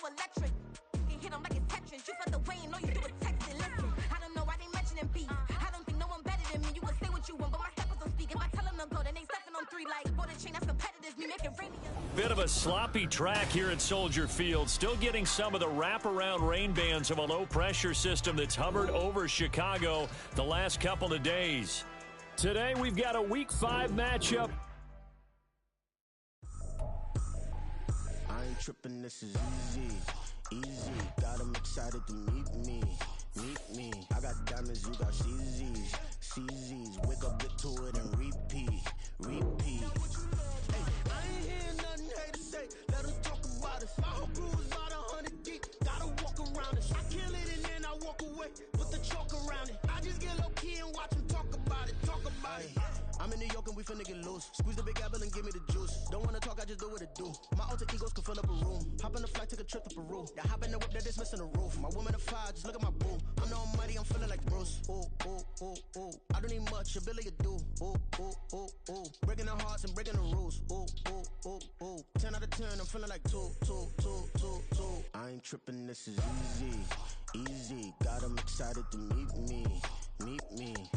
electric. You hit him like it's Tetris. You felt the way and all you do is text and listen. I don't know why they mentioning beef. I don't think no one better than me. You can say what you want, but my steppers don't speak. If I tell them to go, then they stepping on 3 like for the chain. That's competitive. Me making rain. Bit of a sloppy track here at Soldier Field. Still getting some of the wraparound rain bands of a low-pressure system that's hovered over Chicago the last couple of days. Today we've got a Week 5 matchup. I ain't tripping, this is easy. Got them excited to meet me. I got diamonds, you got CZs. Wake up, get to it, and repeat. Hey, I ain't hearing nothing haters say. Let them talk about us. My whole crew is about 100 deep. Gotta walk around us. I kill it and then I walk away. Put the chalk around it. I just get low key and watch them talk about it. I'm in New York and we finna get loose. Squeeze the big apple and give me the juice. Don't wanna talk, I just do what it do. My alter egos can fill up a room. Hop on the flight, take a trip to Peru. Yeah, hop in the whip, that is missing the roof. My woman a fire, just look at my boo. I'm the almighty, I'm feeling like Bruce. Ooh. I don't need much, a Billy a do. Ooh. Breaking the hearts and breaking the rules. Ooh. 10 out of 10, I'm feeling like 2. I ain't tripping, this is easy. Got them excited to meet me.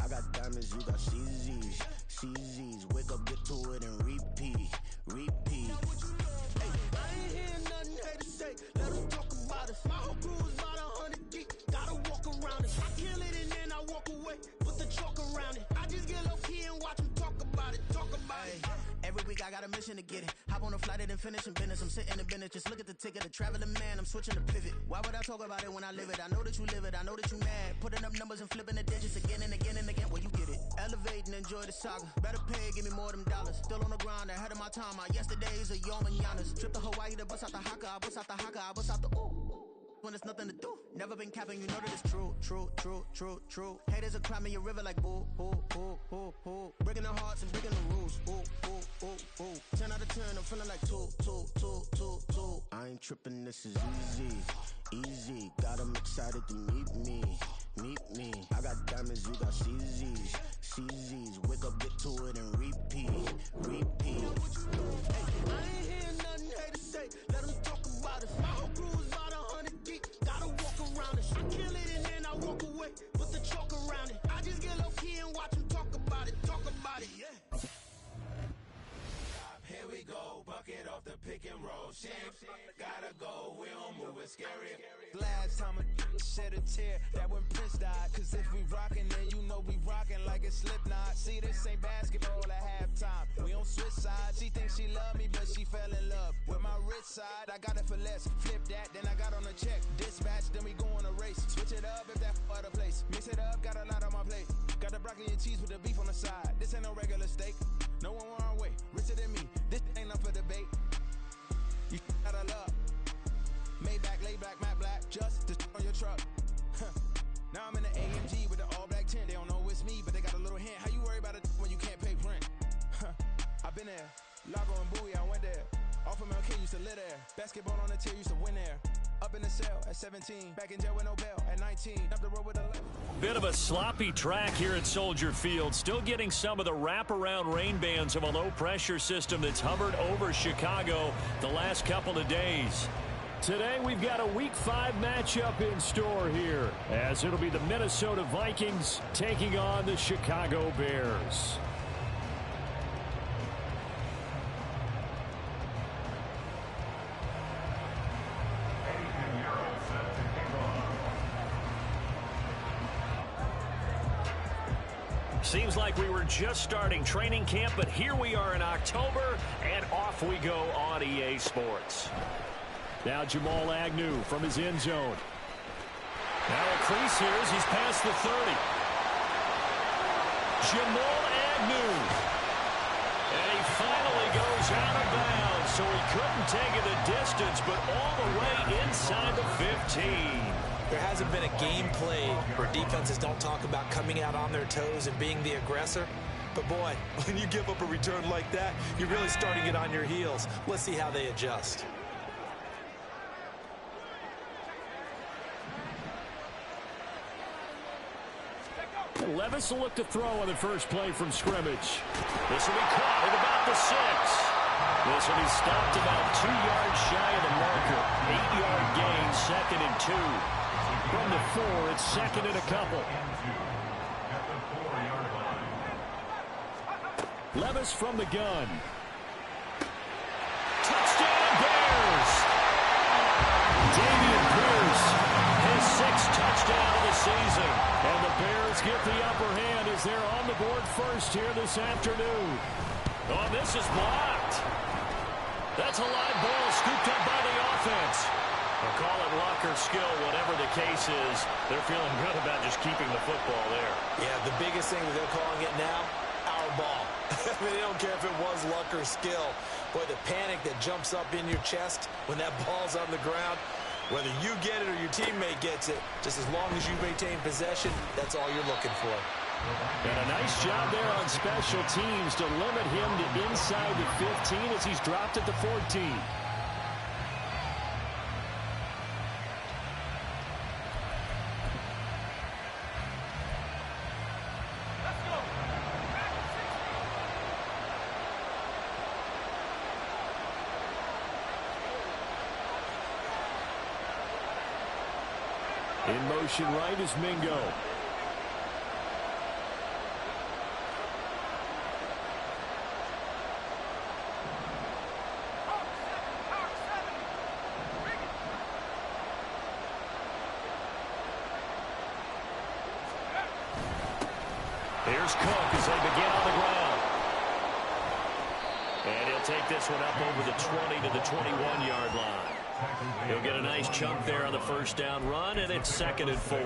I got diamonds, you got CZs. Wake up, get to it, and repeat. Hey, I ain't hearing nothing haters say. Let them talk about us. My whole crew is about 100 deep. Gotta walk around it. I kill it and then I walk away. Put the chalk around it. I just get low key and watch them talk about it. Every week I got a mission to get it. Hop on a flight and then finish in business. I'm sitting in business, just look at the ticket. A traveling man, I'm switching to pivot. Why would I talk about it when I live it? I know that you live it, I know that you mad. Putting up numbers and flipping the digits again and again and again. Well, you get it. Elevate and enjoy the saga. Better pay, give me more them dollars. Still on the grind, ahead of my time. My yesterdays are your mananas. Trip to Hawaii to bust out the haka. I bust out the haka, I bust out the ooh. When there's nothing to do. Never been capping, you know that it's true. Haters are climbing your river like boo. Breaking their hearts and breaking the rules. Ooh. 10 out of 10, I'm feeling like 2. I ain't tripping, this is easy. Got them excited to meet me. I got diamonds, you got CZs. Wake up, get to it, and repeat. Hey, I ain't hearing nothing haters say. Let them talk about us. My whole crew is about 100 deep. Gotta walk around us. I kill it and then I walk away. Put the chalk around it. I just get low key and watch them talk about it. Yeah. Here we go, bucket off the pick and roll shit. Gotta go, we don't move it scary. Last time a shed a tear, that when Prince died. Cause if we rockin', then you know we rockin' like a Slipknot. See, this ain't basketball at halftime. We on switch sides. She thinks she love me, but she fell in love with my rich side. I got it for less. Flip that, then I got on a check. Dispatch, then we go on a race. Switch it up if that other place. Mix it up, got a lot on my plate. Got the broccoli and cheese with the beef on the side. This ain't no regular steak. No one wrong way, richer than me. This ain't up for debate. You got a love. Maybach, lay back, matte black, just to on your truck. Now I'm in the AMG with the all black tint. They don't know it's me, but they got a little hint. How you worry about it when you can't pay rent? I've been there. Lago and Bowie, I went there. Off of MLK, used to live there. Basketball on the tier, used to win there. Up in the cell at 17. Back in jail with no bail at 19. Up the road with a left. Bit of a sloppy track here at Soldier Field. Still getting some of the wraparound rain bands of a low-pressure system that's hovered over Chicago the last couple of days. Today we've got a Week 5 matchup in store here, as it'll be the Minnesota Vikings taking on the Chicago Bears. Seems like we were just starting training camp, but here we are in October, and off we go on EA Sports. Now Jamal Agnew from his end zone. Now a crease here as he's past the 30. Jamal Agnew. And he finally goes out of bounds, so he couldn't take it the distance, but all the way inside the 15. There hasn't been a game played where defenses don't talk about coming out on their toes and being the aggressor. But boy, when you give up a return like that, you're really starting it on your heels. Let's see how they adjust. Levis will look to throw on the first play from scrimmage. This will be caught at about the 6. This will be stopped about 2 yards shy of the marker. 8-yard gain. 2. From the 4, it's second and a couple. Levis from the gun. Touchdown Bears! Dameon Pierce, his 6th touchdown of the season. And the Bears get the upper hand as they're on the board first here this afternoon. Oh, this is blocked. That's a live ball scooped up by the offense. We'll call it luck or skill, whatever the case is. They're feeling good about just keeping the football there. Yeah, the biggest thing that they're calling it now, our ball. I mean, they don't care if it was luck or skill. Boy, the panic that jumps up in your chest when that ball's on the ground, whether you get it or your teammate gets it, just as long as you maintain possession, that's all you're looking for. And a nice job there on special teams to limit him to inside the 15 as he's dropped at the 14. In motion right is Mingo. Here's Cook as they begin on the ground. And he'll take this one up over the 20 to the 21-yard line. He'll get a nice chunk there on the first down run, and it's 2nd and 4.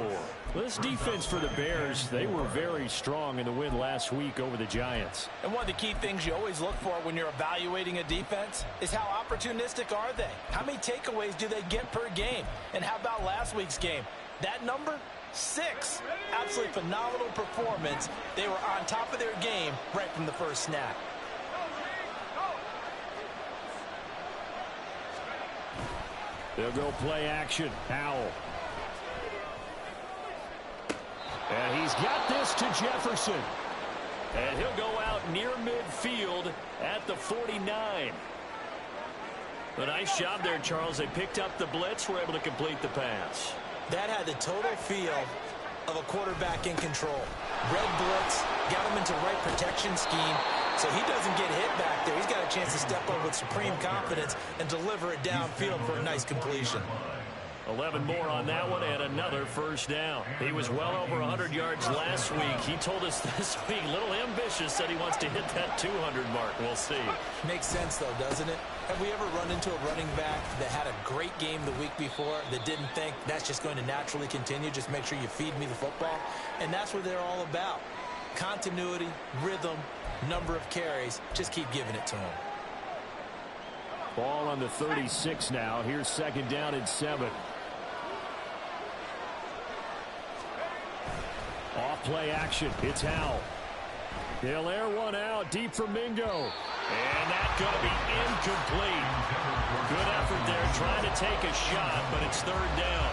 This defense for the Bears, they were very strong in the win last week over the Giants. And one of the key things you always look for when you're evaluating a defense is how opportunistic are they? How many takeaways do they get per game? And how about last week's game? That number? 6. Absolutely phenomenal performance. They were on top of their game right from the first snap. They'll go play action. Howell. And he's got this to Jefferson. And he'll go out near midfield at the 49. A nice job there, Charles. They picked up the blitz, were able to complete the pass. That had the total feel of a quarterback in control. Red blitz, got him into right protection scheme, so he doesn't get hit back there. He's got a chance to step up with supreme confidence and deliver it downfield for a nice completion. 11 more on that one and another first down. He was well over 100 yards last week. He told us this week, a little ambitious, said he wants to hit that 200 mark. We'll see. Makes sense, though, doesn't it? Have we ever run into a running back that had a great game the week before that didn't think that's just going to naturally continue? Just make sure you feed me the football. And that's what they're all about. Continuity, rhythm, number of carries. Just keep giving it to them. Ball on the 36 now. Here's 2nd down and 7. Off play action. It's Howell. He'll air one out deep for Mingo. And that's going to be incomplete. Good effort there trying to take a shot, but it's 3rd down.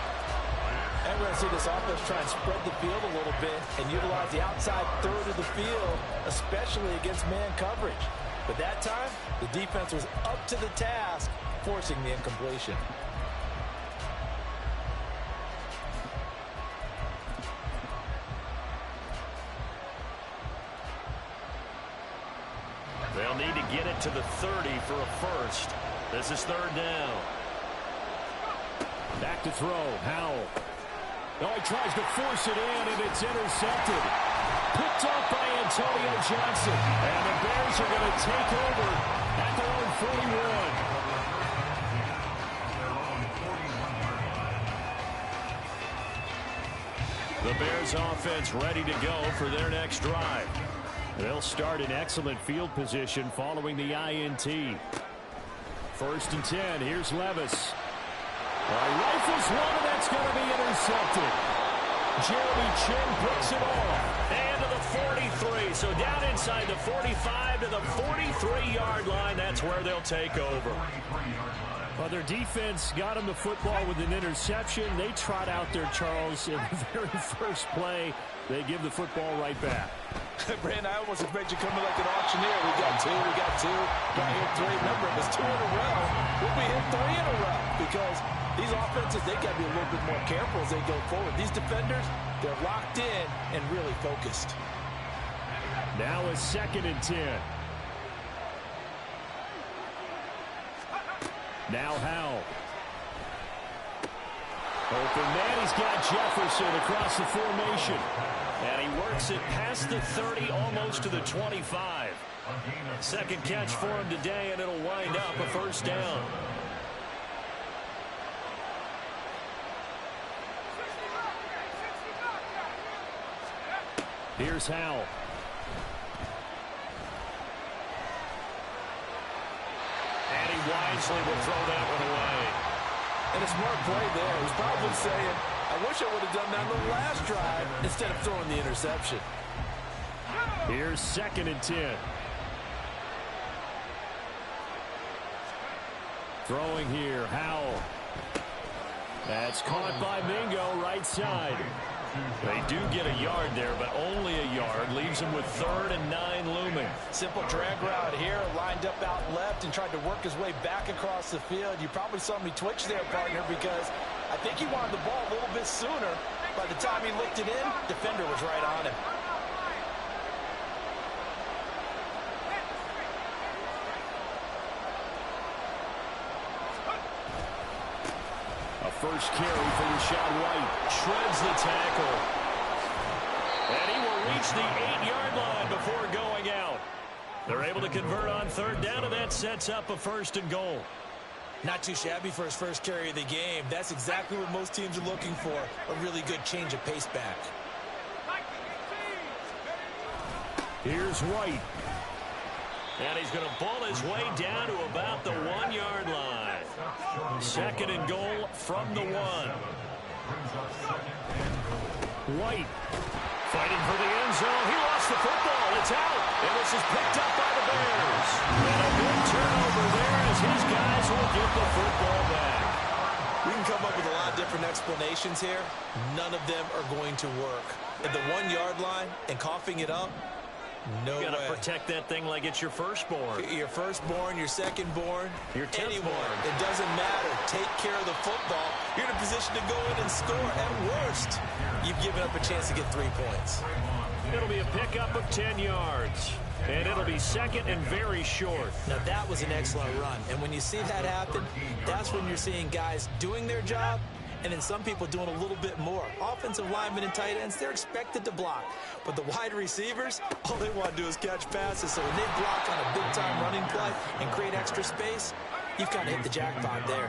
And we're going to see this offense try and spread the field a little bit and utilize the outside third of the field, especially against man coverage. But that time, the defense was up to the task, forcing the incompletion. They'll need to get it to the 30 for a first. This is 3rd down. Back to throw. Howell. Oh, he tries to force it in, and it's intercepted. Picked up by Antonio Johnson. And the Bears are going to take over at their own 41. The Bears offense ready to go for their next drive. They'll start in excellent field position following the INT. 1st and 10. Here's Levis. Rifles one, and that's going to be intercepted. Jeremy Chin picks it off. And to the 43. So down inside the 45 to the 43-yard line. That's where they'll take over. Well, their defense got them the football with an interception. They trot out there, Charles, in the very first play. They give the football right back. Brandon, I almost expect you coming like an auctioneer. We got two, got hit three. Remember, it was 2 in a row. We'll be hit 3 in a row because these offenses, they got to be a little bit more careful as they go forward. These defenders, they're locked in and really focused. Now a 2nd and 10. Now Howell. Open man, he's got Jefferson across the formation. And he works it past the 30, almost to the 25. Second catch for him today, and it'll wind up a first down. Here's Howell. And he wisely will throw that one away. And a smart play there. He was probably saying, I wish I would have done that on the last drive instead of throwing the interception. Here's 2nd and 10. Throwing here, Howell. That's caught by Mingo, right side. They do get a yard there, but only a yard. Leaves him with 3rd and 9 looming. Simple drag route here, lined up out left and tried to work his way back across the field. You probably saw me twitch there, partner, because I think he wanted the ball a little bit sooner. By the time he looked it in, defender was right on him. First carry for Rachaad White. Shreds the tackle. And he will reach the 8-yard line before going out. They're able to convert on 3rd down, and that sets up a 1st and goal. Not too shabby for his first carry of the game. That's exactly what most teams are looking for. A really good change of pace back. Here's White. And he's going to pull his way down to about the 1-yard line. 2nd and goal from the 1. White fighting for the end zone. He lost the football. It's out. And this is picked up by the Bears. And a big turnover there as his guys will get the football back. We can come up with a lot of different explanations here. None of them are going to work. At the 1-yard line and coughing it up, no way. You got to protect that thing like it's your firstborn. Your firstborn, your secondborn, your anyone. It doesn't matter. Take care of the football. You're in a position to go in and score. At worst, you've given up a chance to get 3 points. It'll be a pickup of 10 yards. And it'll be 2nd and very short. Now, that was an excellent run. And when you see that happen, that's when you're seeing guys doing their job and then some people doing a little bit more. Offensive linemen and tight ends, they're expected to block. But the wide receivers, all they want to do is catch passes. So when they block on a big-time running play and create extra space, you've kind of hit the jackpot there.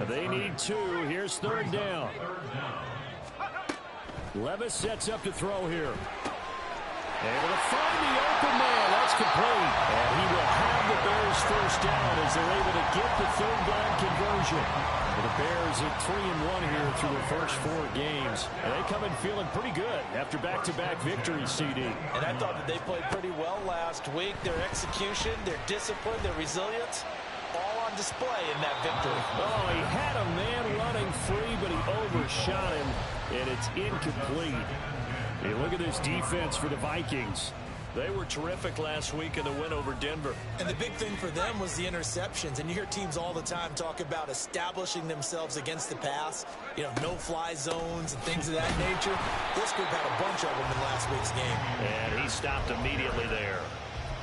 They need 2. Here's 3rd down. Levis sets up to throw here. Able to find the open man. That's complete. And he will have the Bears first down as they're able to get the 3rd down conversion. The Bears at 3-1 here through their first 4 games. And they come in feeling pretty good after back-to-back victories, CD. And I thought that they played pretty well last week. Their execution, their discipline, their resilience, all on display in that victory. Oh, he had a man running free, but he overshot him, and it's incomplete. Hey, look at this defense for the Vikings. They were terrific last week in the win over Denver. And the big thing for them was the interceptions. And you hear teams all the time talk about establishing themselves against the pass. You know, no-fly zones and things of that nature. This group had a bunch of them in last week's game. And he stopped immediately there.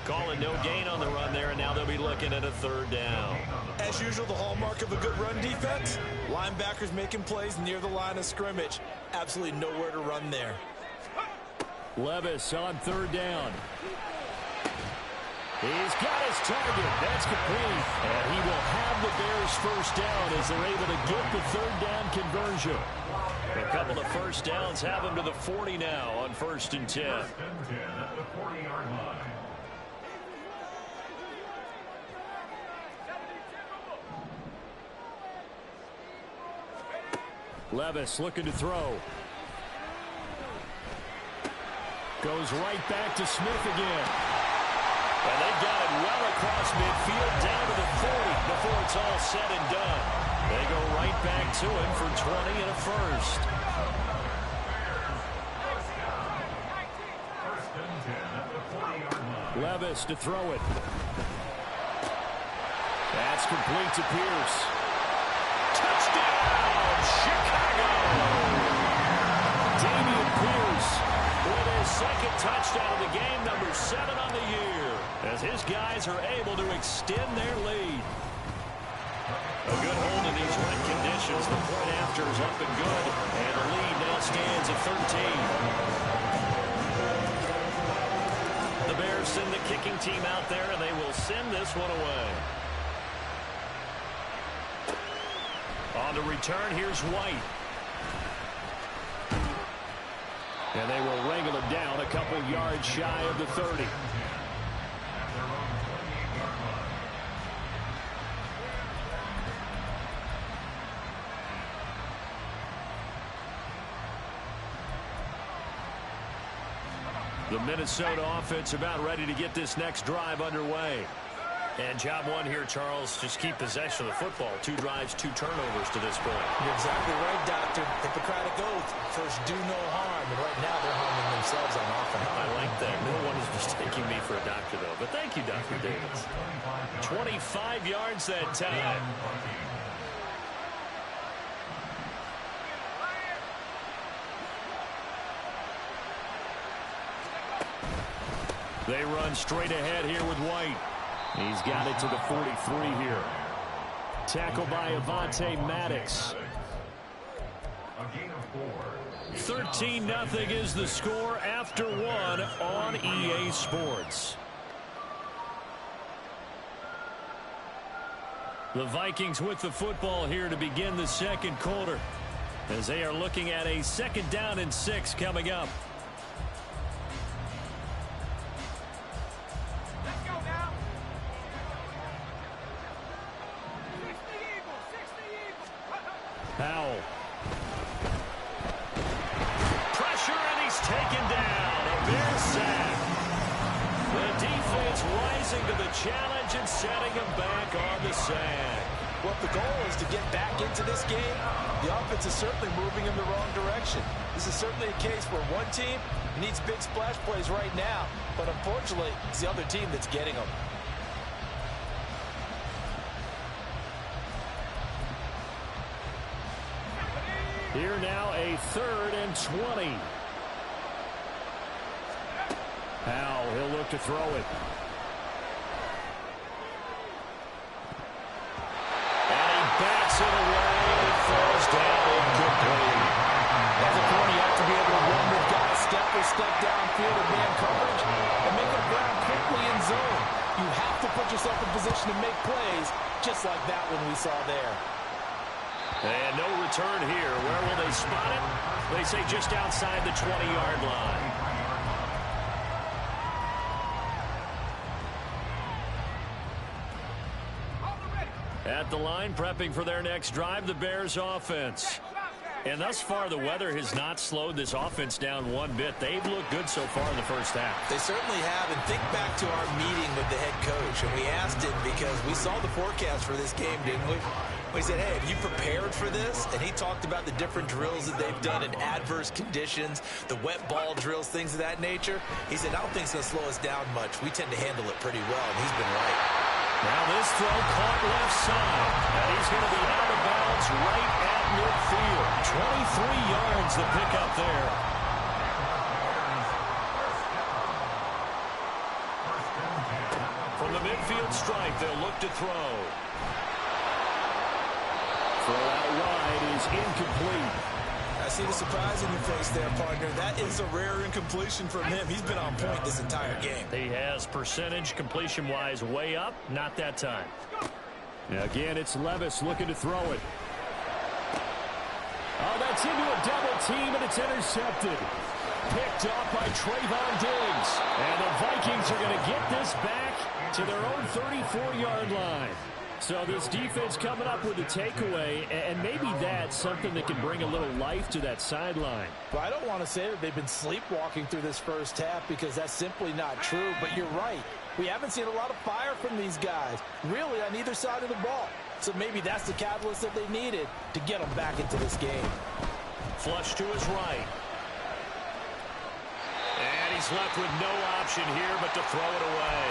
Calling no gain on the run there, and now they'll be looking at a 3rd down. As usual, the hallmark of a good run defense, linebackers making plays near the line of scrimmage. Absolutely nowhere to run there. Levis on 3rd down. He's got his target. That's complete. And he will have the Bears first down as they're able to get the 3rd down conversion. A couple of first downs have them to the 40 now on 1st and 10. Levis looking to throw. Goes right back to Smith again. And they've got it well across midfield, down to the 40 before it's all said and done. They go right back to him for 20 and a first. Levis to throw it. That's complete to Pierce. Touchdown, Chicago! Dameon Pierce with his second touchdown of the game, number 7 on the year, as his guys are able to extend their lead. A good hold in these wet conditions. The point after is up and good, and the lead now stands at 13. The Bears send the kicking team out there, and they will send this one away. On the return, here's White. And they will wrangle him down a couple yards shy of the 30. The Minnesota offense about ready to get this next drive underway. And job one here, Charles, just keep possession of the football. 2 drives, 2 turnovers to this point. You're exactly right, Doctor. Hippocratic oath. First, do no harm. And right now, they're harming themselves on offense. I like that. No one is mistaking me for a doctor, though. But thank you, Dr. Davis. 25 yards that time. They run straight ahead here with White. He's got it to the 43 here. Tackled by Avonte Maddox. 13-0 is the score after 1 on EA Sports. The Vikings with the football here to begin the second quarter, as they are looking at a 2nd down and 6 coming up. Powell. Pressure, and he's taken down. A Bear sack. The defense rising to the challenge and setting him back on the sack. Well, if the goal is to get back into this game, the offense is certainly moving in the wrong direction. This is certainly a case where one team needs big splash plays right now, but unfortunately, it's the other team that's getting them. Here now a 3rd and 20. Powell, he'll look to throw it. And he backs it away. It falls down incomplete. As a corner, you have to be able to run with guys step for step downfield in man coverage and make up ground quickly in zone. You have to put yourself in position to make plays, just like that one we saw there. And no return here. Where will they spot it? They say just outside the 20-yard line. At the line, prepping for their next drive, the Bears offense. And thus far, the weather has not slowed this offense down one bit. They've looked good so far in the first half. They certainly have. And think back to our meeting with the head coach. And we asked him because we saw the forecast for this game, didn't we? We said, hey, have you prepared for this? And he talked about the different drills that they've done in adverse conditions, the wet ball drills, things of that nature. He said, I don't think it's going to slow us down much. We tend to handle it pretty well, and he's been right. Now this throw caught left side. And he's going to be out of bounds right at midfield. 23 yards the pickup there. From the midfield stripe, they'll look to throw. Throw out wide is incomplete. I see the surprise in your face there, partner. That is a rare incompletion from him. He's been on point this entire game. He has percentage completion-wise way up. Not that time. Now again, it's Levis looking to throw it. Oh, that's into a double team, and it's intercepted. Picked off by Trayvon Diggs. And the Vikings are going to get this back to their own 34-yard line. So this defense coming up with a takeaway, and maybe that that's something that can bring a little life to that sideline. Well, I don't want to say that they've been sleepwalking through this first half because that's simply not true, but you're right. We haven't seen a lot of fire from these guys, really, on either side of the ball. So maybe that's the catalyst that they needed to get them back into this game. Flush to his right. And he's left with no option here but to throw it away.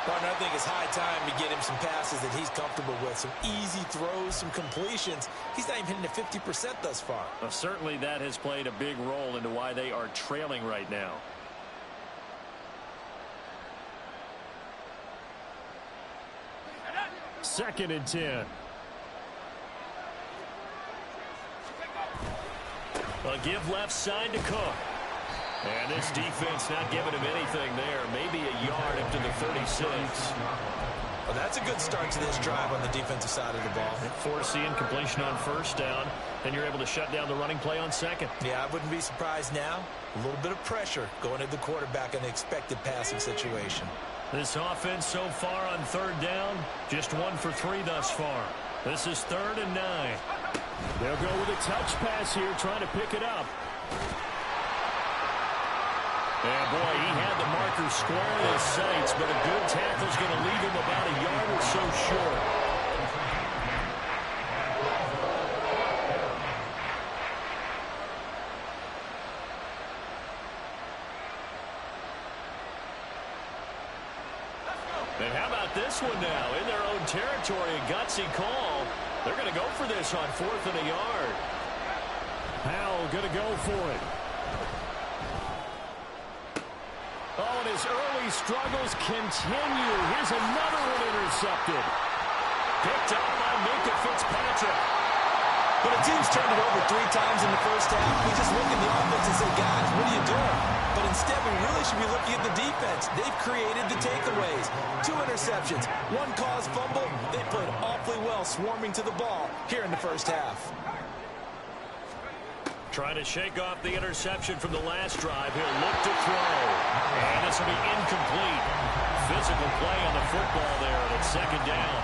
Partner, I think it's high time to get him some passes that he's comfortable with. Some easy throws, some completions. He's not even hitting at 50% thus far. Well, certainly that has played a big role into why they are trailing right now. Second and 10. A give left side to Cook. And this defense not giving him anything there. Maybe a yard up to the 36. Well, that's a good start to this drive on the defensive side of the ball. Force the incompletion on first down. Then you're able to shut down the running play on second. Yeah, I wouldn't be surprised now. A little bit of pressure going at the quarterback in the expected passing situation. This offense so far on third down, just 1 for 3 thus far. This is 3rd and 9. They'll go with a touch pass here, trying to pick it up. And boy, he had the marker square in his sights, but a good tackle's going to leave him about a yard or so short. And how about this one now? In their own territory, a gutsy call. They're going to go for this on 4th and a yard. Powell going to go for it. Oh, and his early struggles continue. Here's another one intercepted. Picked up by Minkah Fitzpatrick. When a team's turned it over 3 times in the first half, we just look at the offense and say, guys, what are you doing? But instead, we really should be looking at the defense. They've created the takeaways. 2 interceptions, 1 caused fumble. They played awfully well swarming to the ball here in the first half. Trying to shake off the interception from the last drive. He'll look to throw. And this will be incomplete. Physical play on the football there, and it's 2nd down.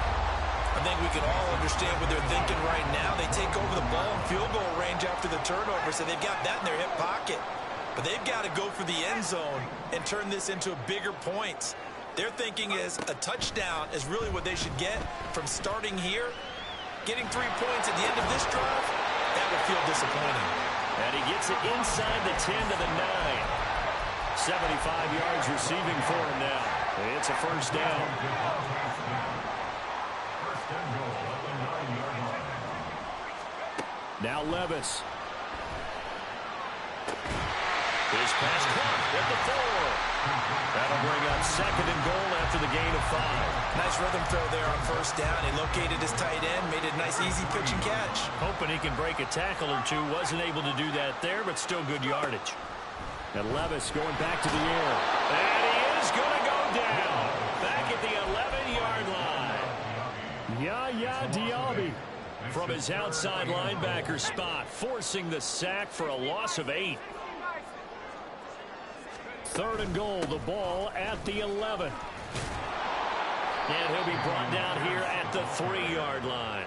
I think we can all understand what they're thinking right now. They take over the ball in field goal range after the turnover, so they've got that in their hip pocket. But they've got to go for the end zone and turn this into bigger points. Their thinking is a touchdown is really what they should get from starting here. Getting 3 points at the end of this drive, that would feel disappointing. And he gets it inside the 10 to the 9. 75 yards receiving for him now. It's a first down. Now Levis. His pass caught at the 4. That'll bring up 2nd and goal after the gain of 5. Nice rhythm throw there on first down. He located his tight end, made it a nice easy pitch and catch. Hoping he can break a tackle or two. Wasn't able to do that there, but still good yardage. And Levis going back to the air. And he is going to go down. Back at the 11-yard line. Yaya Diaby. From his outside linebacker spot, forcing the sack for a loss of 8. 3rd and goal, the ball at the 11. And he'll be brought down here at the 3-yard line.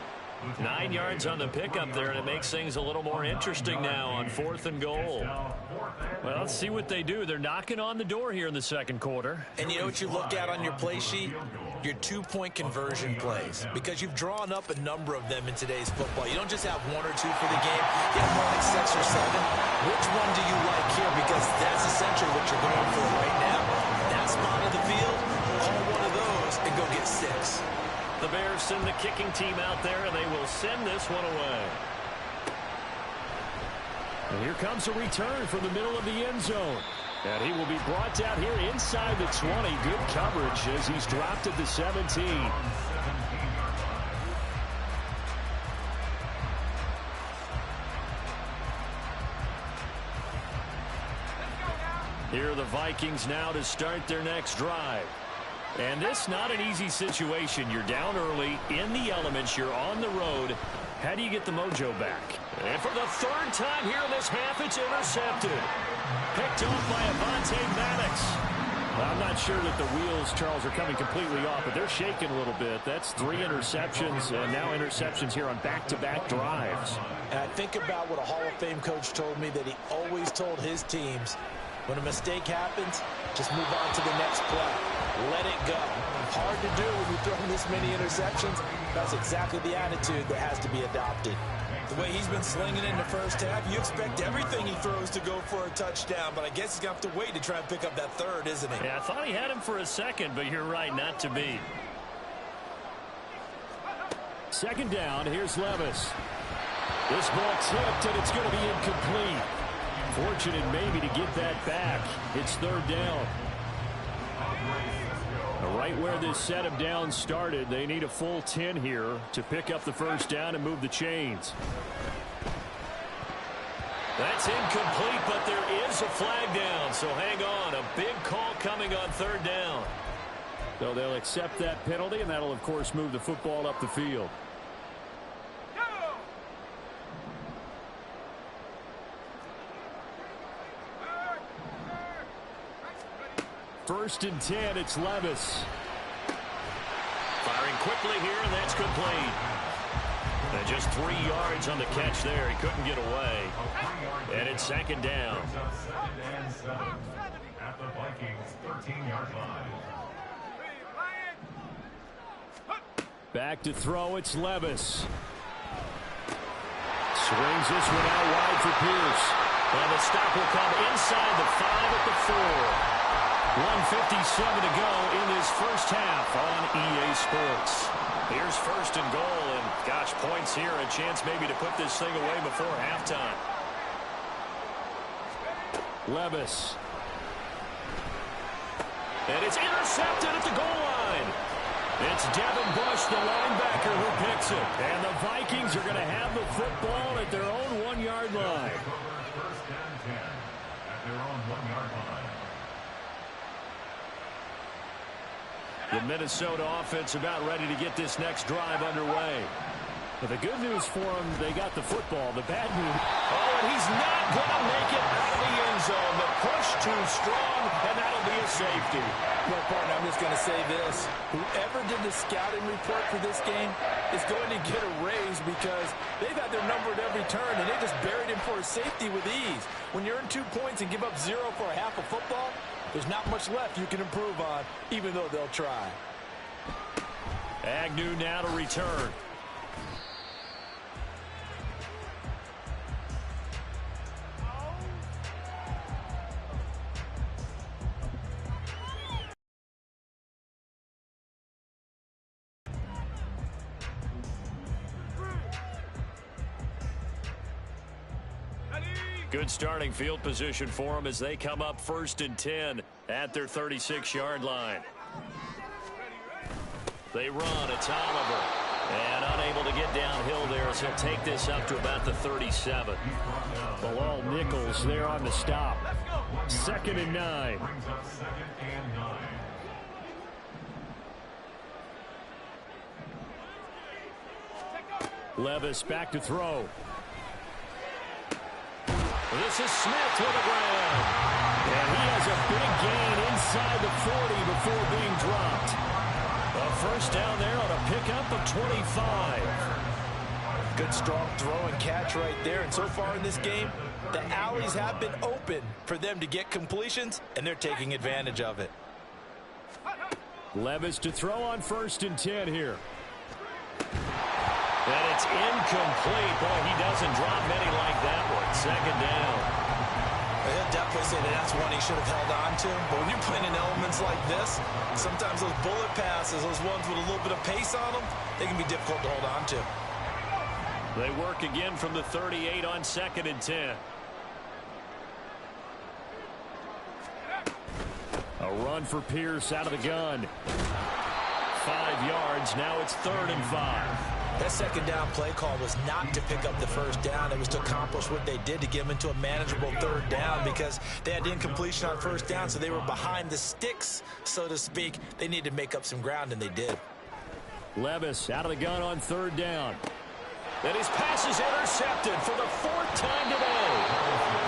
9 yards on the pickup there, and it makes things a little more interesting now on 4th and goal. Well, let's see what they do. They're knocking on the door here in the 2nd quarter. And you know what you look at on your play sheet? Your 2-point conversion plays, because you've drawn up a number of them in today's football. You don't just have 1 or 2 for the game. You have more like 6 or 7. Which one do you like here? Because that's essentially what you're going for right now. That spot of the field, call one of those and go get 6. The Bears send the kicking team out there, and they will send this one away. And here comes a return from the middle of the end zone. And he will be brought down here inside the 20. Good coverage as he's dropped at the 17. Here are the Vikings now to start their next drive. And this not an easy situation. You're down early, in the elements, you're on the road. How do you get the mojo back? And for the 3rd time here in this half, it's intercepted. Picked off by Avonte Maddox. I'm not sure that the wheels, Charles, are coming completely off, but they're shaking a little bit. That's 3 interceptions, and now interceptions here on back-to-back drives. And I think about what a Hall of Fame coach told me, that he always told his teams, when a mistake happens, just move on to the next play. Let it go. Hard to do when you're throwing this many interceptions. That's exactly the attitude that has to be adopted. The way he's been slinging in the first half, you expect everything he throws to go for a touchdown, but I guess he's going to have to wait to try and pick up that third, isn't he? Yeah, I thought he had him for a second, but you're right, not to be. Second down, here's Levis. This ball tipped, and it's going to be incomplete. Fortunate maybe to get that back. It's third down. Right where this set of downs started, they need a full 10 here to pick up the first down and move the chains. That's incomplete, but there is a flag down, so hang on. A big call coming on third down. So they'll accept that penalty, and that'll, of course, move the football up the field. First and 10, it's Levis. Firing quickly here, and that's complete. And just 3 yards on the catch there. He couldn't get away. And it's second down. At the Vikings 13-yard line. Back to throw, it's Levis. Swings this one out wide for Pierce. And the stop will come inside the 5 at the 4. 1:57 to go in this first half on EA Sports. Here's first and goal, and gosh, points here, a chance maybe to put this thing away before halftime. Levis. And it's intercepted at the goal line. It's Devin Bush, the linebacker, who picks it. And the Vikings are going to have the football at their own 1-yard line. First and 10 at their own 1-yard line. The Minnesota offense about ready to get this next drive underway. But the good news for them, they got the football. The bad news... Oh, and he's not going to make it out of the end zone. The push too strong, and that'll be a safety. Well, partner, I'm just going to say this. Whoever did the scouting report for this game is going to get a raise, because they've had their number at every turn, and they just buried him for a safety with ease. When you earn 2 points and give up 0 for a half of football, there's not much left you can improve on, even though they'll try. Agnew now to return. Good starting field position for them as they come up first and 10 at their 36-yard line. They run. It's Oliver. And unable to get downhill there as he'll take this up to about the 37. Bilal Nichols there on the stop. Second and 9. Levis back to throw. This is Smith to the ground. And he has a big gain inside the 40 before being dropped. A first down there on a pickup of 25. Good strong throw and catch right there. And so far in this game, the alleys have been open for them to get completions, and they're taking advantage of it. Levis to throw on first and 10 here. And it's incomplete. Boy, he doesn't drop many like that one. Second down. He'll definitely say that that's one he should have held on to. But when you're playing in elements like this, sometimes those bullet passes, those ones with a little bit of pace on them, they can be difficult to hold on to. They work again from the 38 on second and 10. A run for Pierce out of the gun. 5 yards. Now it's third and 5. That second down play call was not to pick up the first down. It was to accomplish what they did, to get them into a manageable third down, because they had incompletion on first down, so they were behind the sticks, so to speak. They needed to make up some ground, and they did. Levis out of the gun on third down. And his pass is intercepted for the 4th time today.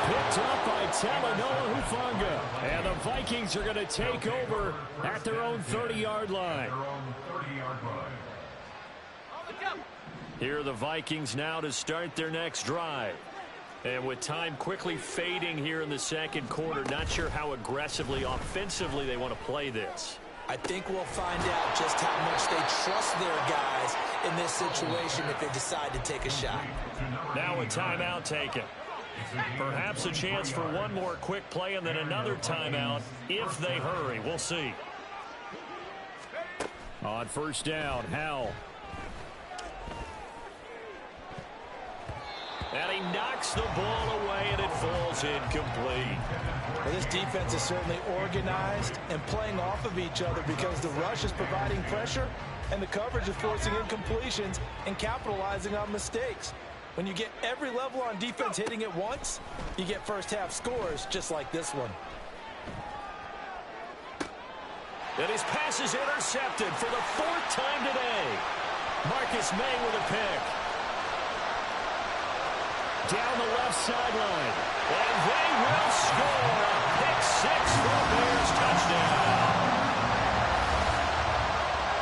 Picked up by Talanoa Hufanga. And the Vikings are going to take over at their own 30-yard line. Here are the Vikings now to start their next drive. And with time quickly fading here in the second quarter, not sure how aggressively, offensively they want to play this. I think we'll find out just how much they trust their guys in this situation if they decide to take a shot. Now a timeout taken. Perhaps a chance for one more quick play and then another timeout if they hurry. We'll see. On first down, Howell. And he knocks the ball away, and it falls incomplete. Well, this defense is certainly organized and playing off of each other because the rush is providing pressure and the coverage is forcing incompletions and capitalizing on mistakes. When you get every level on defense hitting at once, you get first-half scores just like this one. And his pass is intercepted for the 4th time today. Marcus May with a pick. Down the left sideline. And they will score a pick 6 for the Bears touchdown.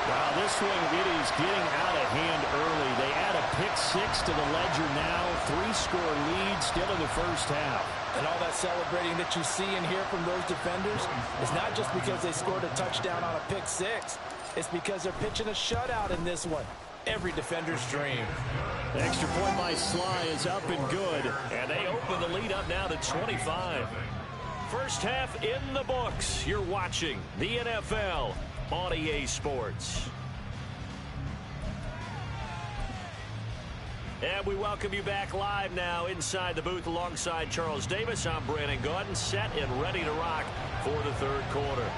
Wow, this one, it is getting out of hand early. They add a pick 6 to the ledger now. 3-score lead still in the first half. And all that celebrating that you see and hear from those defenders is not just because they scored a touchdown on a pick 6. It's because they're pitching a shutout in this one. Every defender's dream. The extra point by Sly is up and good. And they open the lead up now to 25. First half in the books. You're watching the NFL on EA Sports. And we welcome you back live now inside the booth alongside Charles Davis. I'm Brandon Gaudin, set and ready to rock for the third quarter.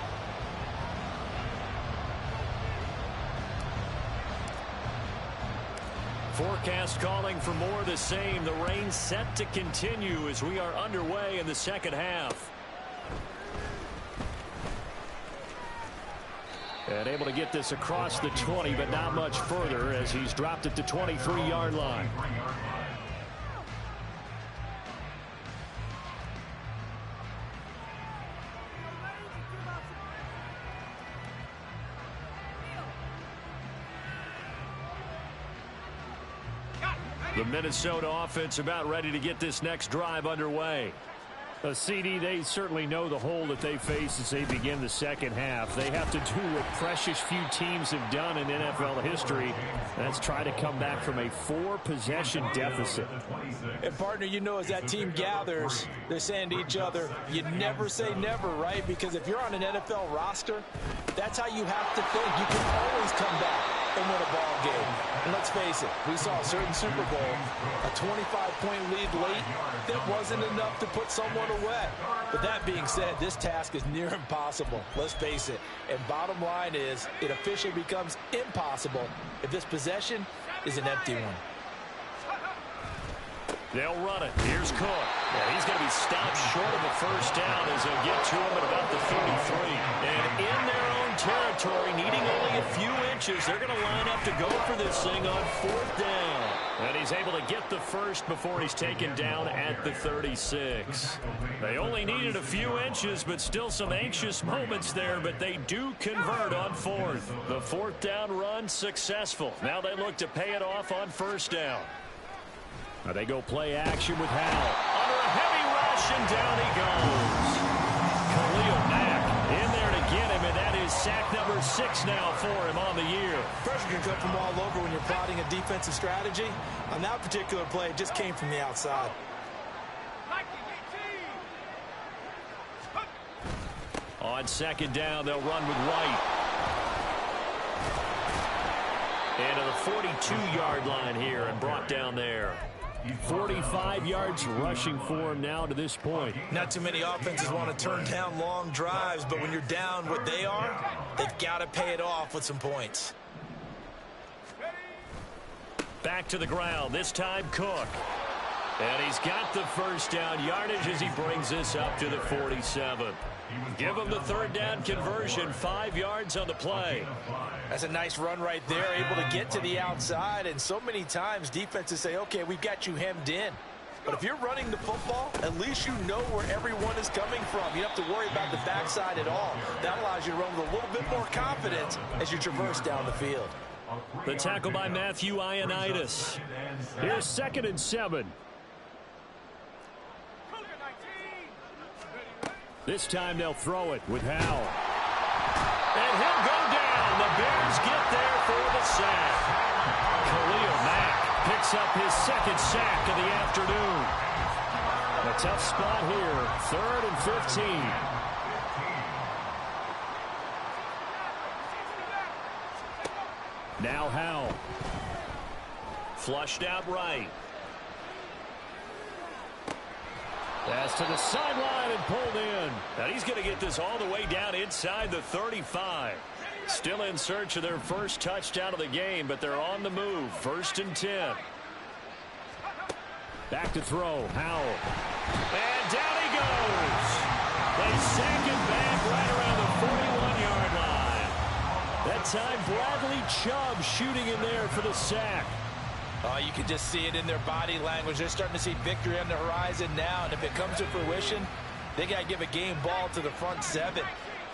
Forecast calling for more of the same. The rain set to continue as we are underway in the second half. And able to get this across the 20, but not much further as he's dropped at the 23-yard line. The Minnesota offense about ready to get this next drive underway. CD, they certainly know the hole that they face as they begin the second half. They have to do what precious few teams have done in NFL history. That's try to come back from a 4-possession deficit. And, partner, you know, as that team gathers, they're saying to each other, you never say never, right? Because if you're on an NFL roster, that's how you have to think. You can always come back and win a ball game. And let's face it, we saw a certain Super Bowl, a 25-point lead late that wasn't enough to put someone away. But that being said, this task is near impossible. Let's face it. And bottom line is, it officially becomes impossible if this possession is an empty one. They'll run it. Here's Cook. Yeah, he's going to be stopped short of a first down as they'll get to him at about the 33. And in their own territory, needing only a few inches, they're going to line up to go for this thing on 4th down. And he's able to get the first before he's taken down at the 36. They only needed a few inches, but still some anxious moments there, but they do convert on 4th. The 4th down run successful. Now they look to pay it off on first down. Now they go play action with Howell. Under a heavy rush, and down he goes. Khalil Mack in there to get him, and that is sack number 6 now for him on the year. Pressure can come from all over when you're plotting a defensive strategy. On that particular play, it just came from the outside. On second down, they'll run with White. And to the 42-yard line here and brought down there. 45 yards rushing for him now to this point. Not too many offenses want to turn down long drives, but when you're down what they are, they've got to pay it off with some points. Back to the ground, this time Cook. And he's got the first down yardage as he brings this up to the 47. Give him the third down conversion, 5 yards on the play. That's a nice run right there, able to get to the outside. And so many times defenses say, okay, we've got you hemmed in. But if you're running the football, at least you know where everyone is coming from. You don't have to worry about the backside at all. That allows you to run with a little bit more confidence as you traverse down the field. The tackle by Matthew Ioannidis. Here's 2nd and 7. This time they'll throw it with Howell. And he'll go down. The Bears get there for the sack. Khalil Mack picks up his 2nd sack of the afternoon. A tough spot here. 3rd and 15. Now Howell. Flushed out right. Pass to the sideline and pulled in. Now he's going to get this all the way down inside the 35. Still in search of their first touchdown of the game, but they're on the move. 1st and 10. Back to throw. Howell. And down he goes. They sack him back right around the 41-yard line. That time Bradley Chubb shooting in there for the sack. You can just see it in their body language. They're starting to see victory on the horizon now. And if it comes to fruition, they got to give a game ball to the front 7.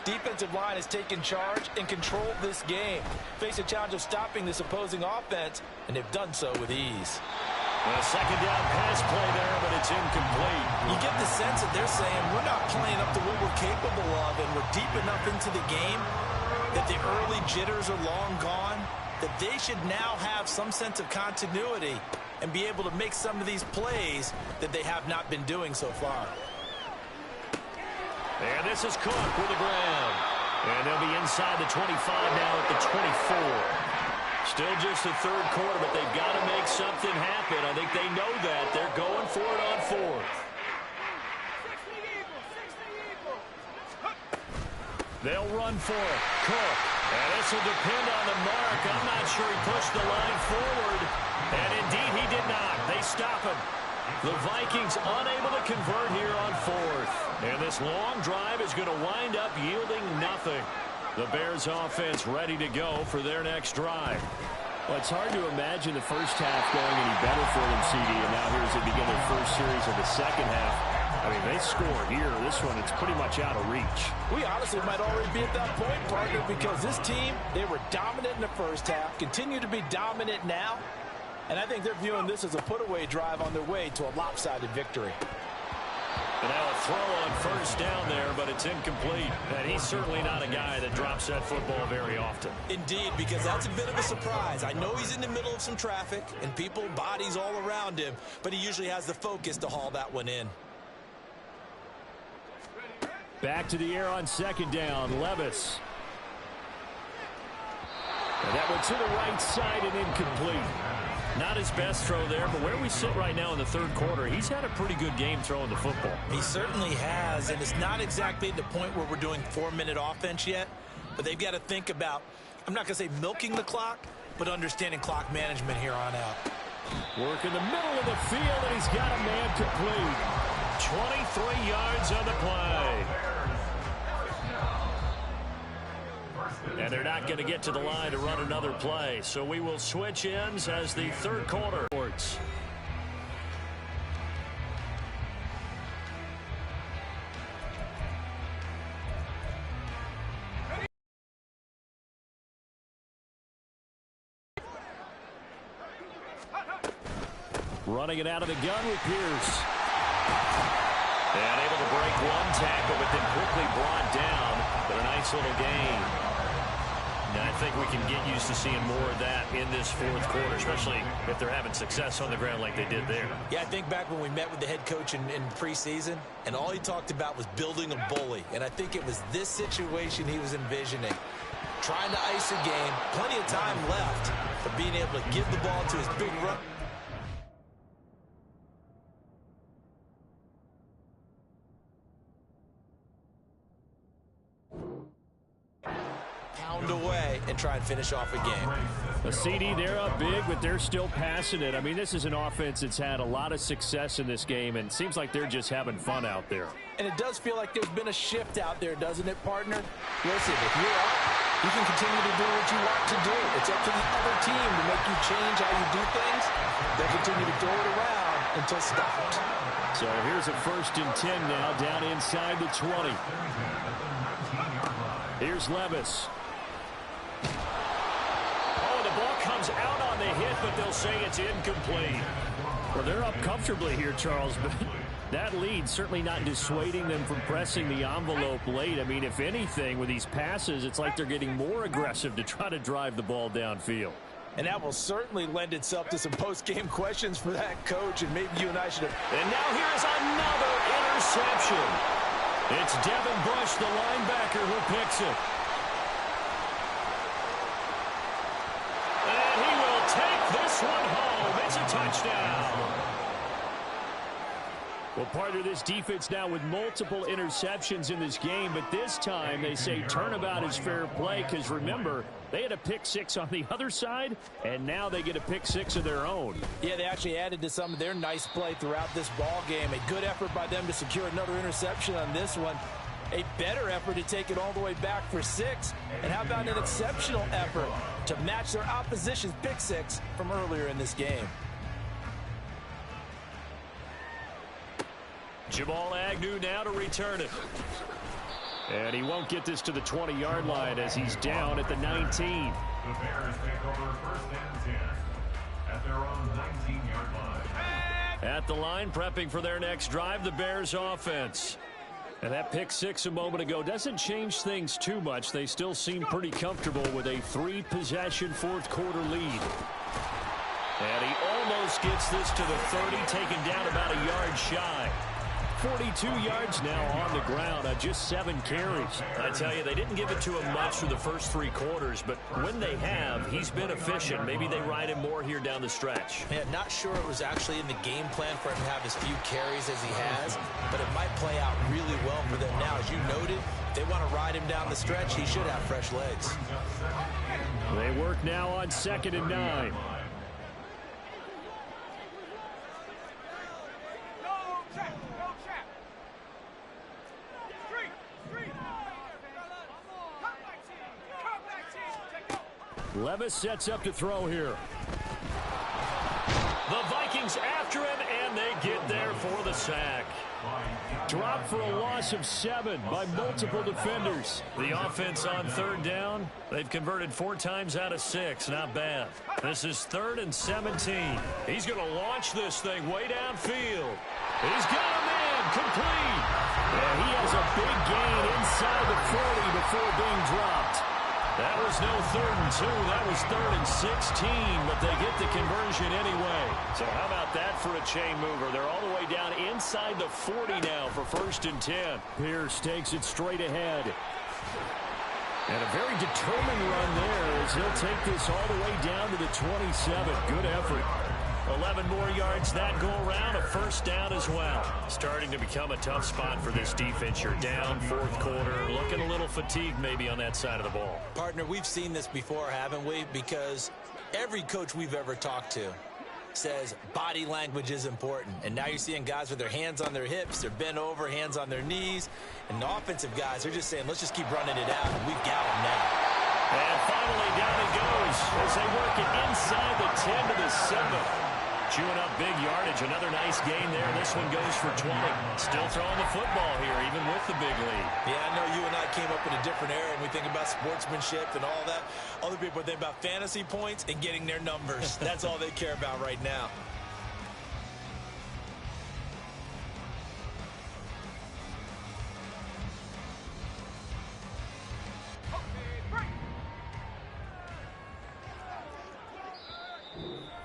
Defensive line has taken charge and controlled this game. Face a challenge of stopping this opposing offense, and they've done so with ease. A 2nd down pass play there, but it's incomplete. You get the sense that they're saying we're not playing up to what we're capable of, and we're deep enough into the game that the early jitters are long gone, that they should now have some sense of continuity and be able to make some of these plays that they have not been doing so far. And this is Cook with the ground. And they'll be inside the 25 now at the 24. Still just the 3rd quarter, but they've got to make something happen. I think they know that. They're going for it on 4th. They'll run for it. Cook. And this will depend on the mark. I'm not sure he pushed the line forward. And indeed he did not. They stop him. The Vikings unable to convert here on 4th. And this long drive is going to wind up yielding nothing. The Bears offense ready to go for their next drive. Well, it's hard to imagine the first half going any better for them, CD, and now here's they begin their first series of the second half. I mean, they scored here. This one, it's pretty much out of reach. We honestly might already be at that point, partner, because this team, they were dominant in the first half, continue to be dominant now, and I think they're viewing this as a put-away drive on their way to a lopsided victory. And now a throw on 1st down there, but it's incomplete. And he's certainly not a guy that drops that football very often. Indeed, because that's a bit of a surprise. I know he's in the middle of some traffic and people, bodies all around him, but he usually has the focus to haul that one in. Back to the air on 2nd down, Levis. And that one to the right side and incomplete. Not his best throw there, but where we sit right now in the 3rd quarter, he's had a pretty good game throwing the football. He certainly has, and it's not exactly the point where we're doing 4-minute offense yet, but they've got to think about, I'm not going to say milking the clock, but understanding clock management here on out. Work in the middle of the field, and he's got a man complete. 23 yards on the play. And they're not going to get to the line to run another play. So we will switch ends as the 3rd quarter starts. Running it out of the gun with Pierce. And able to break one tackle, but then quickly brought down with a nice little gain. And I think we can get used to seeing more of that in this 4th quarter, especially if they're having success on the ground like they did there. Yeah, I think back when we met with the head coach in preseason, and all he talked about was building a bully. And I think it was this situation he was envisioning. Trying to ice a game, plenty of time left, but being able to give the ball to his big run. Away and try and finish off a game. A CD, they're up big, but they're still passing it. I mean, this is an offense that's had a lot of success in this game, and it seems like they're just having fun out there. And it does feel like there's been a shift out there, doesn't it, partner? Listen, if you're up, you can continue to do what you want to do. It's up to the other team to make you change how you do things. They'll continue to throw it around until stopped. So here's a 1st and 10 now, down inside the 20. Here's Levis. Oh, the ball comes out on the hit, but they'll say it's incomplete. Well, they're up comfortably here, Charles, but that lead certainly not dissuading them from pressing the envelope late. I mean, if anything, with these passes, it's like they're getting more aggressive to try to drive the ball downfield. And that will certainly lend itself to some post-game questions for that coach, and maybe you and I should have. And now here's another interception. It's Devin Bush, the linebacker, who picks it. And he will take this one home. It's a touchdown. Well, part of this defense now with multiple interceptions in this game, but this time they say turnabout is fair play because, remember, they had a pick 6 on the other side, and now they get a pick 6 of their own. Yeah, they actually added to some of their nice play throughout this ball game. A good effort by them to secure another interception on this one. A better effort to take it all the way back for 6. And how about an exceptional effort to match their opposition's pick 6 from earlier in this game? Jamal Agnew now to return it. And he won't get this to the 20-yard line as he's down at the 19. The Bears take over 1st and 10 at their own 19-yard line. At the line, prepping for their next drive, the Bears offense. And that pick 6 a moment ago doesn't change things too much. They still seem pretty comfortable with a 3-possession 4th-quarter lead. And he almost gets this to the 30, taken down about a yard shy. 42 yards now on the ground on just 7 carries. I tell you, they didn't give it to him much for the first 3 quarters, but when they have, he's been efficient. Maybe they ride him more here down the stretch. Yeah, not sure it was actually in the game plan for him to have as few carries as he has, but it might play out really well for them now. As you noted, if they want to ride him down the stretch, he should have fresh legs. They work now on 2nd and 9. Levis sets up to throw here. The Vikings after him, and they get there for the sack. Dropped for a loss of 7 by multiple defenders. The offense on 3rd down. They've converted 4 times out of 6. Not bad. This is 3rd and 17. He's going to launch this thing way downfield. He's got a man complete. And he has a big gain inside the 40 before being dropped. That was no 3rd and 2. That was 3rd and 16, but they get the conversion anyway. So how about that for a chain mover? They're all the way down inside the 40 now for 1st and 10. Pierce takes it straight ahead. And a very determined run there as he'll take this all the way down to the 27. Good effort. 11 more yards that go around, a 1st down as well. Starting to become a tough spot for this defense. You're down 4th quarter, looking a little fatigued maybe on that side of the ball. Partner, we've seen this before, haven't we? Because every coach we've ever talked to says body language is important. And now you're seeing guys with their hands on their hips, they're bent over, hands on their knees. And the offensive guys are just saying, let's just keep running it out, and we've got them now. And finally down it goes as they work it inside the 10 to the 7. Chewing up big yardage. Another nice gain there. This one goes for 20. Still throwing the football here, even with the big lead. Yeah, I know you and I came up in a different era, and we think about sportsmanship and all that. Other people think about fantasy points and getting their numbers. That's all they care about right now.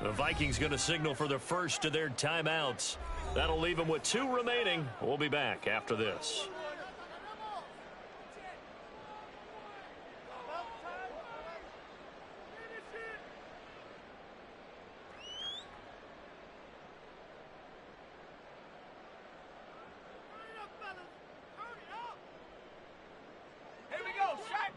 The Vikings going to signal for the first of their timeouts. That'll leave them with 2 remaining. We'll be back after this. Here we go, shot.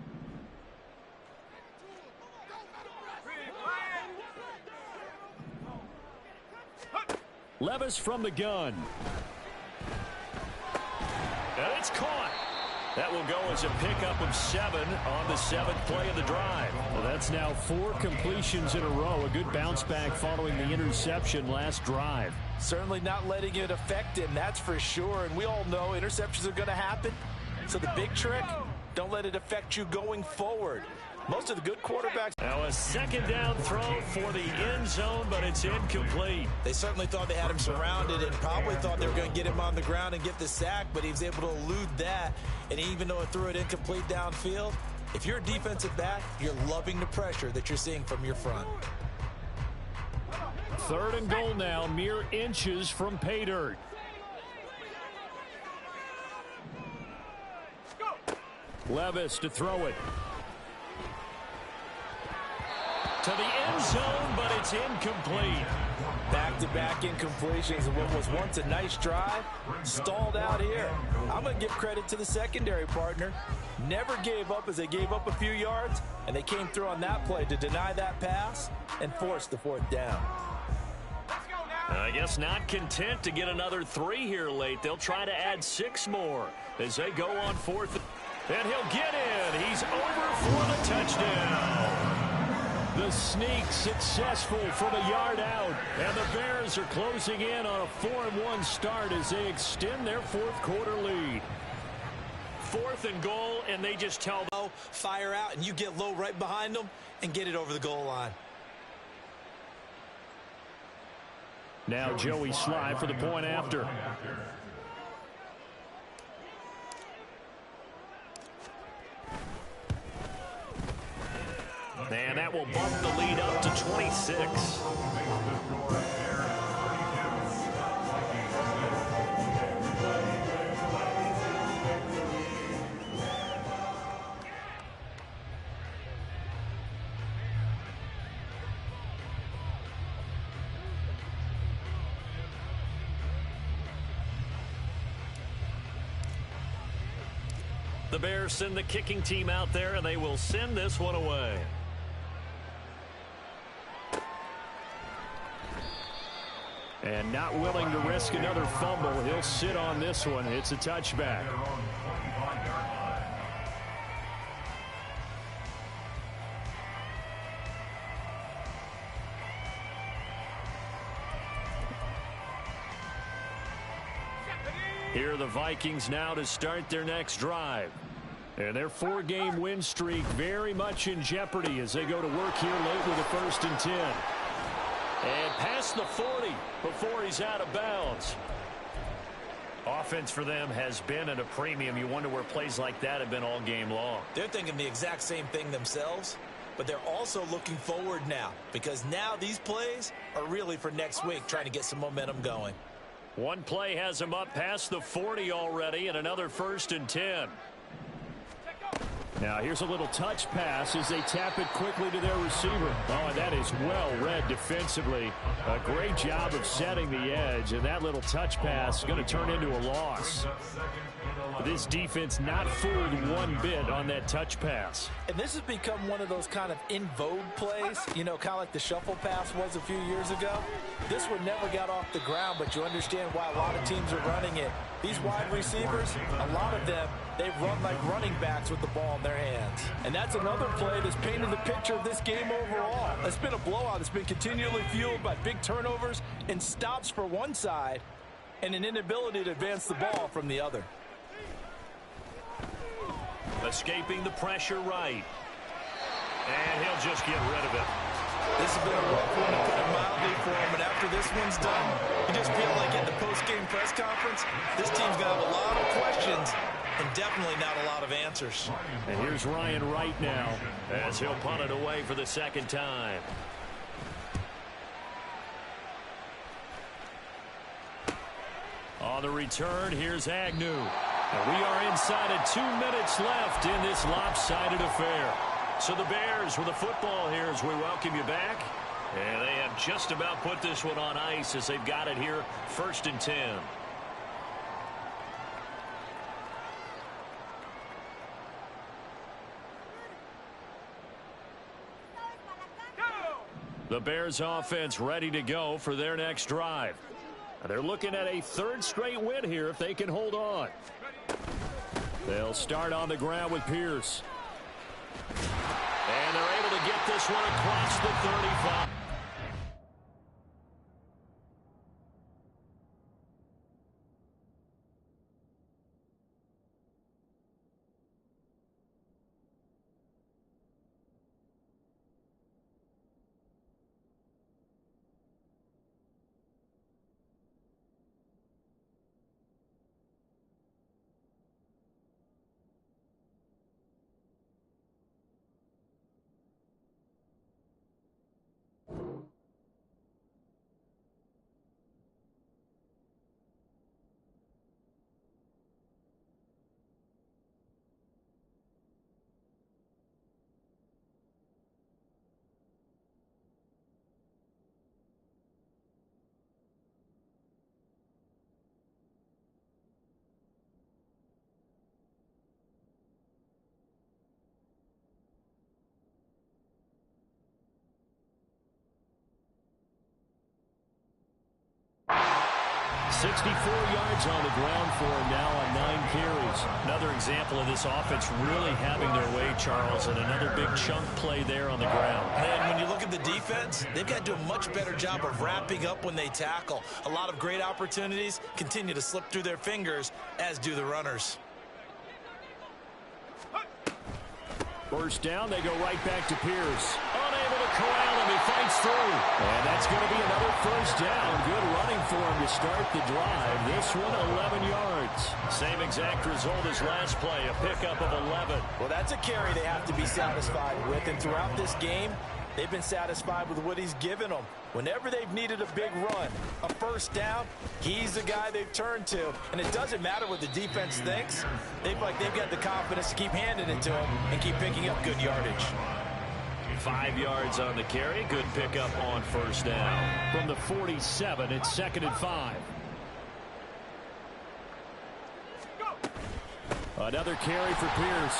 Levis from the gun. And it's caught. That will go as a pickup of 7 on the 7th play of the drive. Well, that's now 4 completions in a row. A good bounce back following the interception last drive. Certainly not letting it affect him, that's for sure. And we all know interceptions are going to happen. So the big trick, don't let it affect you going forward. Most of the good quarterbacks. Now a 2nd down throw for the end zone, but it's incomplete. They certainly thought they had him surrounded and probably thought they were going to get him on the ground and get the sack, but he was able to elude that. And even though it threw it incomplete downfield, if you're a defensive back, you're loving the pressure that you're seeing from your front. 3rd and goal now, mere inches from pay dirt. Levis to throw it. To the end zone, but it's incomplete. Back-to-back incompletions of what was once a nice drive, stalled out here. I'm going to give credit to the secondary partner. Never gave up as they gave up a few yards, and they came through on that play to deny that pass and force the 4th down. I guess not content to get another 3 here late. They'll try to add 6 more as they go on 4th. And he'll get in. He's over for the touchdown. The sneak successful from a yard out. And the Bears are closing in on a 4-1 start as they extend their 4th quarter lead. 4th and goal, and they just tell them, fire out, and you get low right behind them and get it over the goal line. Now Joey Sly for the point after. And that will bump the lead up to 26. The Bears send the kicking team out there, and they will send this one away. And not willing to risk another fumble. He'll sit on this one. It's a touchback. Here are the Vikings now to start their next drive. And their 4-game win streak very much in jeopardy as they go to work here late with a 1st and 10. And past the 40 before he's out of bounds. Offense for them has been at a premium. You wonder where plays like that have been all game long. They're thinking the exact same thing themselves, but they're also looking forward now because now these plays are really for next week, trying to get some momentum going. One play has them up past the 40 already, and another 1st and 10. Now here's a little touch pass as they tap it quickly to their receiver. Oh, and that is well read defensively. A great job of setting the edge, and that little touch pass is going to turn into a loss. This defense not fooled one bit on that touch pass. And this has become one of those kind of in vogue plays, you know, kind of like the shuffle pass was a few years ago. This one never got off the ground, but you understand why a lot of teams are running it. These wide receivers, a lot of them, they run like running backs with the ball in their hands. And that's another play that's painted the picture of this game overall. It's been a blowout. It's been continually fueled by big turnovers and stops for one side and an inability to advance the ball from the other. Escaping the pressure right. And he'll just get rid of it. This has been a rough one, to put it mildly, for him, but after this one's done, you just feel like at the post-game press conference, this team's going to have a lot of questions and definitely not a lot of answers. And here's Ryan Wright now as he'll punt it away for the 2nd time. On the return, here's Agnew. And we are inside of 2 minutes left in this lopsided affair. So the Bears with the football here as we welcome you back. And they have just about put this one on ice as they've got it here 1st and 10. The Bears offense ready to go for their next drive. They're looking at a third straight win here if they can hold on. They'll start on the ground with Pierce. And they're able to get this one across the 35. Yards on the ground for him now on 9 carries. Another example of this offense really having their way, Charles, and another big chunk play there on the ground. And when you look at the defense, they've got to do a much better job of wrapping up when they tackle. A lot of great opportunities continue to slip through their fingers, as do the runners. First down, they go right back to Pierce. Unable to corral him, he fights through. And that's going to be another first down. Good running for him to start the drive. This one, 11 yards. Same exact result as last play, a pickup of 11. Well, that's a carry they have to be satisfied with. And throughout this game, they've been satisfied with what he's given them. Whenever they've needed a big run, a first down, he's the guy they've turned to. And it doesn't matter what the defense thinks. They've got the confidence to keep handing it to him and keep picking up good yardage. 5 yards on the carry. Good pickup on first down. From the 47, it's 2nd and 5. Another carry for Pierce.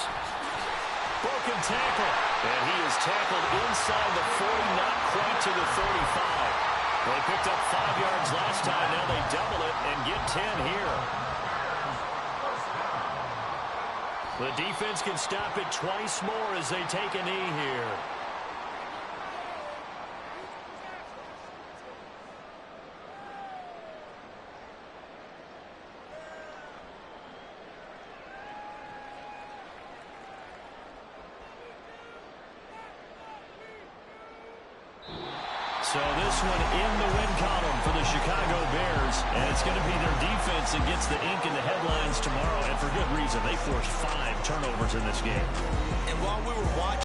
Broken tackle. And he is tackled inside the 40, not quite to the 35. They picked up 5 yards last time. Now they double it and get 10 here. The defense can stop it twice more as they take a knee here. So this one in the win column for the Chicago Bears, and it's going to be their defense that gets the ink in the headlines tomorrow, and for good reason. They forced 5 turnovers in this game. And while we were watching